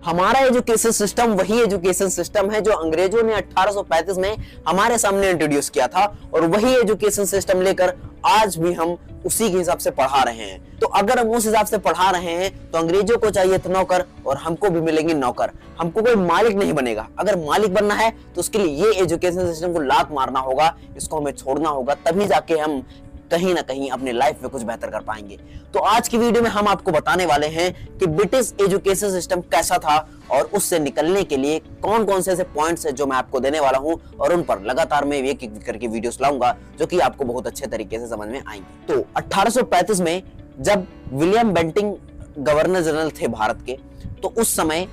हमारा education system वही education system है जो अंग्रेजों ने 1835 में हमारे सामने इंट्रोड्यूस किया था, और वही एजुकेशन सिस्टम लेकर आज भी हम उसी के हिसाब से पढ़ा रहे हैं। तो अगर हम उस हिसाब से पढ़ा रहे हैं तो अंग्रेजों को चाहिए था नौकर, और हमको भी मिलेंगे नौकर। हमको कोई मालिक नहीं बनेगा। अगर मालिक बनना है तो उसके लिए ये एजुकेशन सिस्टम को लात मारना होगा, इसको हमें छोड़ना होगा, तभी जाके हम कहीं ना कहीं अपने लाइफ में कुछ बेहतर कर पाएंगे। तो आज की वीडियो में हम आपको बताने वाले हैं कि ब्रिटिश एजुकेशन सिस्टम कैसा था और उससे निकलने के लिए कौन कौन से ऐसे पॉइंट्स हैं जो मैं आपको देने वाला हूं, और उन पर लगातार मैं एक एक करके वीडियोस लाऊंगा जो कि आपको बहुत अच्छे तरीके से समझ में आएंगे। तो 1835 में जब विलियम बेंटिंग गवर्नर जनरल थे भारत के, तो उस समय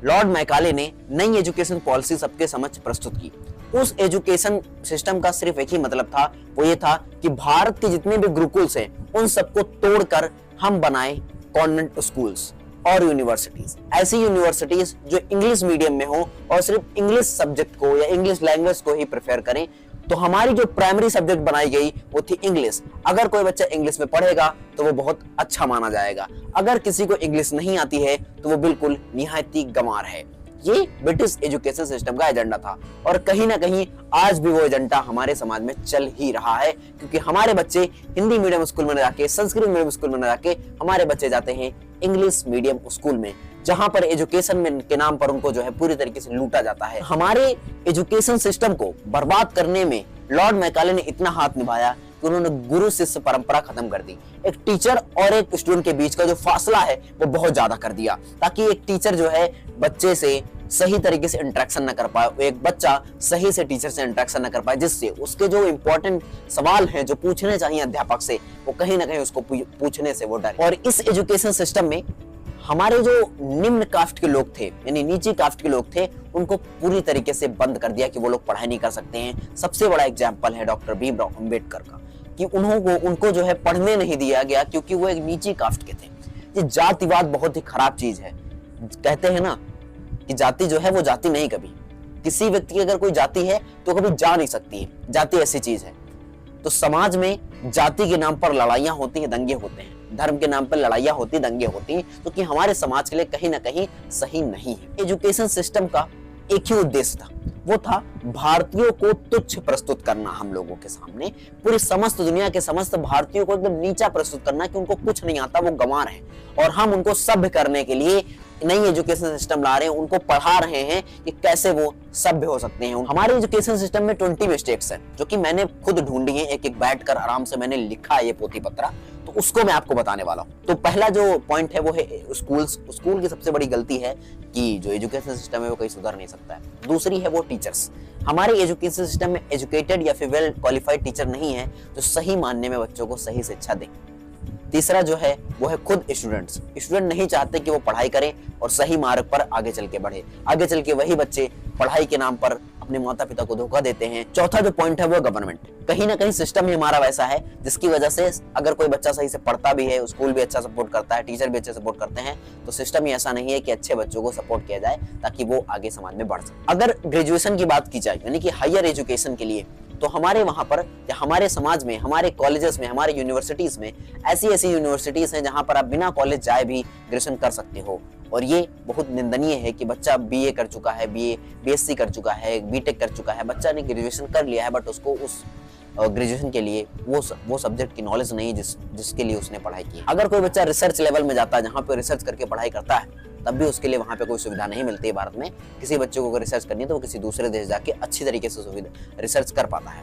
लॉर्ड मैकाले ने नई एजुकेशन पॉलिसी सबके समक्ष प्रस्तुत की। उस एजुकेशन सिस्टम का सिर्फ एक ही मतलब था, वो ये था कि भारत के जितने भी गुरुकुल्स हैं उन सबको तोड़कर हम बनाए कॉन्वेंट स्कूल्स और यूनिवर्सिटीज। ऐसी यूनिवर्सिटीज जो इंग्लिश मीडियम में हो और सिर्फ इंग्लिश सब्जेक्ट को या इंग्लिश लैंग्वेज को ही प्रेफर करें। तो हमारी जो प्राइमरी सब्जेक्ट बनाई गई वो थी इंग्लिश। अगर कोई बच्चा इंग्लिश में पढ़ेगा तो वो बहुत अच्छा माना जाएगा। अगर किसी को इंग्लिश नहीं आती है तो वो बिल्कुल निहायती गंवार है। ये ब्रिटिश एजुकेशन सिस्टम का एजेंडा था, और कहीं ना कहीं आज भी वो एजेंडा हमारे समाज में चल ही रहा है, क्योंकि हमारे बच्चे हिंदी मीडियम स्कूल में न जाके, संस्कृत मीडियम स्कूल में न जाके, हमारे बच्चे जाते हैं इंग्लिश मीडियम स्कूल में, जहां पर एजुकेशन में के नाम पर उनको जो है पूरी तरीके से लूटा जाता है। हमारे एजुकेशन सिस्टम को बर्बाद करने में लॉर्ड मैकाले ने इतना हाथ निभाया कि उन्होंने गुरु शिष्य परंपरा खत्म कर दी। एक टीचर और एक स्टूडेंट के बीच का जो फासला है वो बहुत ज्यादा कर दिया, ताकि एक टीचर जो है बच्चे से सही तरीके से इंटरेक्शन न कर पाए, एक बच्चा सही से टीचर से इंटरेक्शन न कर पाए, जिससे उसके जो इंपॉर्टेंट सवाल हैं जो पूछने चाहिए अध्यापक से, वो कहीं ना कहीं उसको पूछने से वो डरे। और इस एजुकेशन सिस्टम में हमारे जो निम्न कास्ट के लोग थे, यानी नीची कास्ट के लोग थे, उनको पूरी तरीके से बंद कर दिया कि वो लोग पढ़ाई नहीं कर सकते हैं। सबसे बड़ा एग्जाम्पल है डॉक्टर भीमराव अंबेडकर का, कि उनको जो है पढ़ने नहीं दिया गया क्योंकि वो एक नीची कास्ट के थे। ये जातिवाद बहुत ही खराब चीज है। कहते हैं ना कि जाति जो है वो जाति नहीं, कभी किसी व्यक्ति की अगर कोई जाति है तो कभी जा नहीं सकती है। जाति ऐसी चीज है। तो समाज में जाति के नाम पर लड़ाइयां होती हैं, दंगे होते हैं, धर्म के नाम पर लड़ाइयां होती, दंगे होती हैं, तो कि हमारे समाज के लिए कहीं ना कहीं सही नहीं है। एजुकेशन सिस्टम का एक ही उद्देश्य था, वो था भारतीयों को तुच्छ प्रस्तुत करना हम लोगों के सामने, पूरी समस्त दुनिया के समस्त भारतीयों को एकदम नीचा प्रस्तुत करना कि उनको कुछ नहीं आता, वो गंवार हैं, और हम उनको सभ्य करने के लिए नई एजुकेशन सिस्टम ला रहे हैं, उनको पढ़ा रहे हैं कि कैसे वो सभ्य हो सकते हैं। हमारे एजुकेशन सिस्टम में 20 मिस्टेक्स हैं जो कि मैंने खुद ढूंढी हैं, एक एक बैठकर आराम से मैंने लिखा है ये पोथी पत्रा, तो उसको मैं आपको बताने वाला हूँ। तो पहला जो पॉइंट है वो है स्कूल की सबसे बड़ी गलती है कि जो एजुकेशन सिस्टम है वो कहीं सुधर नहीं सकता है। दूसरी है वो टीचर्स। हमारे एजुकेशन सिस्टम में एजुकेटेड या फिर वेल क्वालिफाइड टीचर नहीं है जो सही मानने में बच्चों को सही शिक्षा दें। तीसरा जो है वो है खुद स्टूडेंट्स। स्टूडेंट नहीं चाहते कि वो पढ़ाई करें और सही मार्ग पर आगे चल के बढ़े। आगे चल के वही बच्चे पढ़ाई के नाम पर अपने माता पिता को धोखा देते हैं। चौथा जो पॉइंट है वो गवर्नमेंट। कहीं ना कहीं सिस्टम ही हमारा वैसा है जिसकी वजह से अगर कोई बच्चा सही से पढ़ता भी है, स्कूल भी अच्छा सपोर्ट करता है, टीचर भी अच्छे सपोर्ट करते हैं, तो सिस्टम ही ऐसा नहीं है कि अच्छे बच्चों को सपोर्ट किया जाए ताकि वो आगे समाज में बढ़ सके। अगर ग्रेजुएशन की बात की जाए, यानी कि हायर एजुकेशन के लिए, तो हमारे वहां पर या हमारे समाज में, हमारे कॉलेजेस में, हमारे यूनिवर्सिटीज में ऐसी यूनिवर्सिटीज हैं जहां पर आप बिना कॉलेज जाए भी ग्रेजुएशन कर सकते हो। और ये बहुत निंदनीय है कि बच्चा बीए कर चुका है, बीएससी कर चुका है, बीटेक कर चुका है, बच्चा ने ग्रेजुएशन कर लिया है, बट उसको उस ग्रेजुएशन के लिए वो सब्जेक्ट की नॉलेज नहीं जिसके लिए उसने पढ़ाई की। अगर कोई बच्चा रिसर्च लेवल में जाता है, जहाँ पे रिसर्च करके पढ़ाई करता है, तब भी उसके लिए वहां पे कोई सुविधा नहीं मिलती है भारत में। किसी बच्चे को अगर रिसर्च करनी है तो वो किसी दूसरे देश जाके अच्छी तरीके से रिसर्च कर पाता है।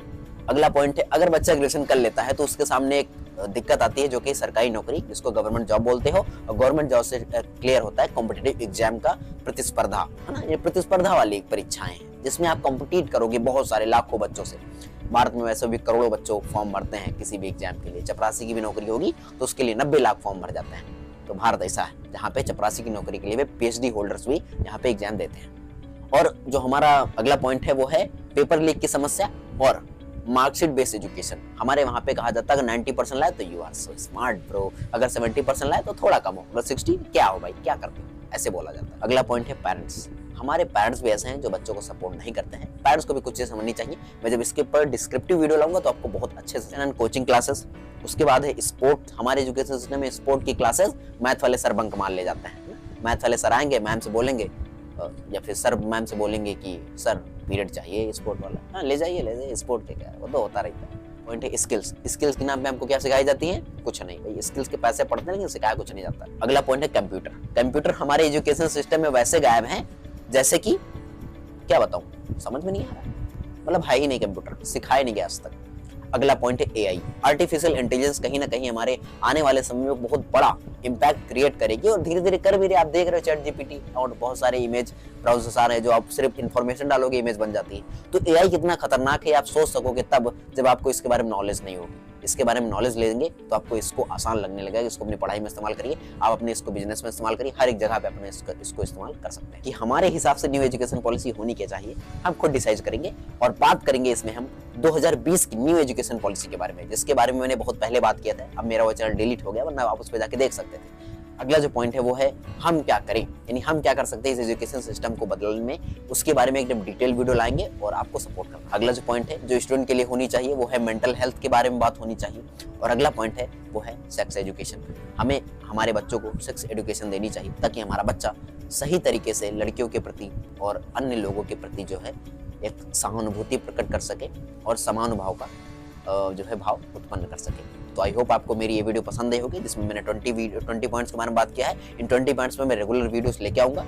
अगला पॉइंट है, अगर बच्चा ग्रेजुएशन कर लेता है तो उसके सामने एक दिक्कत आती है जो कि सरकारी नौकरी, जिसको गवर्नमेंट जॉब बोलते हो, और गवर्नमेंट जॉब से क्लियर होता है कॉम्पिटिटिव एग्जाम का प्रतिस्पर्धा, है ना। ये प्रतिस्पर्धा वाली परीक्षाएं हैं जिसमें आप कॉम्पिटिट करोगे बहुत सारे लाखों बच्चों से। भारत में वैसे भी करोड़ों बच्चों फॉर्म भरते हैं किसी भी एग्जाम के लिए। चपरासी की भी नौकरी होगी तो उसके लिए 90 लाख फॉर्म भर जाते हैं। तो भारत ऐसा है जहाँ पे चपरासी की नौकरी के लिए पीएचडी होल्डर्स भी यहाँ पे एग्जाम देते हैं। और जो हमारा अगला पॉइंट है वो है पेपर लीक की समस्या और मार्कशीट बेस्ड एजुकेशन। हमारे वहां पे कहा जाता है अगर 90% लाए तो you are so smart bro, अगर 70% लाए तो थोड़ा कम हो, अगर 60 क्या हो भाई, क्या करते हो, ऐसे बोला जाता है। अगला पॉइंट है पेरेंट्स। हमारे पेरेंट्स भी ऐसे हैं जो बच्चों को सपोर्ट नहीं करते हैं। पेरेंट्स को भी कुछ चीज़ समझनी चाहिए। मैं जब इसके ऊपर डिस्क्रिप्टिव वीडियो लाऊंगा तो आपको बहुत अच्छे से। कोचिंग क्लासेस, उसके बाद है स्पोर्ट। हमारे एजुकेशन सिस्टम में स्पोर्ट की क्लासेस मैथ वाले सर बंक मार ले जाते हैं। मैथ वाले सर आएंगे, मैम से बोलेंगे या फिर सर मैम से बोलेंगे कि सर पीरियड चाहिए स्पोर्ट वाला, हाँ ले जाइए स्पोर्ट के क्या है, वो तो होता रहता है। पॉइंट है स्किल्स। स्किल्स के नाम पे हमको क्या सिखाई जाती है? कुछ नहीं भाई, स्किल्स के पैसे पड़ते हैं लेकिन सिखाया कुछ नहीं जाता। अगला पॉइंट है कंप्यूटर। कंप्यूटर हमारे एजुकेशन सिस्टम में वैसे गायब है जैसे कि क्या बताऊं, समझ में नहीं आ रहा, मतलब है ही नहीं, कंप्यूटर सिखाया नहीं गया आज तक। अगला पॉइंट है एआई, आर्टिफिशियल इंटेलिजेंस। कहीं ना कहीं हमारे आने वाले समय में बहुत बड़ा इंपैक्ट क्रिएट करेगी और धीरे धीरे कर भी रहे। आप देख रहे हो चैट जीपीटी और बहुत सारे इमेज ब्राउजर्स है जो आप सिर्फ इन्फॉर्मेशन डालोगे इमेज बन जाती है। तो एआई कितना खतरनाक है आप सोच सकोगे तब जब आपको इसके बारे में नॉलेज नहीं होगी। इसके बारे में नॉलेज लेंगे तो आपको इसको आसान लगने लगेगा। इसको अपनी पढ़ाई में इस्तेमाल करिए, आप अपने इसको बिजनेस में इस्तेमाल करिए, हर एक जगह पे अपने इसको इस्तेमाल कर सकते हैं। कि हमारे हिसाब से न्यू एजुकेशन पॉलिसी होनी क्या चाहिए हम खुद डिसाइड करेंगे और बात करेंगे इसमें हम 2020 की न्यू एजुकेशन पॉलिसी के बारे में, जिसके बारे में मैंने बहुत पहले बात किया था। अब मेरा वो चैनल डिलीट हो गया, वरना आप उस पर जाके देख सकते थे। अगला जो पॉइंट है वो है हम क्या करें, यानी हम क्या कर सकते हैं इस एजुकेशन सिस्टम को बदलने में, उसके बारे में एकदम डिटेल वीडियो लाएंगे और आपको सपोर्ट करना। अगला जो पॉइंट है जो स्टूडेंट के लिए होनी चाहिए वो है मेंटल हेल्थ के बारे में बात होनी चाहिए। और अगला पॉइंट है वो है सेक्स एजुकेशन। हमें हमारे बच्चों को सेक्स एजुकेशन देनी चाहिए ताकि हमारा बच्चा सही तरीके से लड़कियों के प्रति और अन्य लोगों के प्रति जो है एक सहानुभूति प्रकट कर सके और समानुभाव का जो है भाव उत्पन्न कर सके। तो आई होप आपको मेरी ये वीडियो पसंद आई होगी जिसमें मैंने 20 पॉइंट्स के बारे में बात किया है। इन 20 पॉइंट्स में मैं रेगुलर वीडियोस लेके आऊंगा।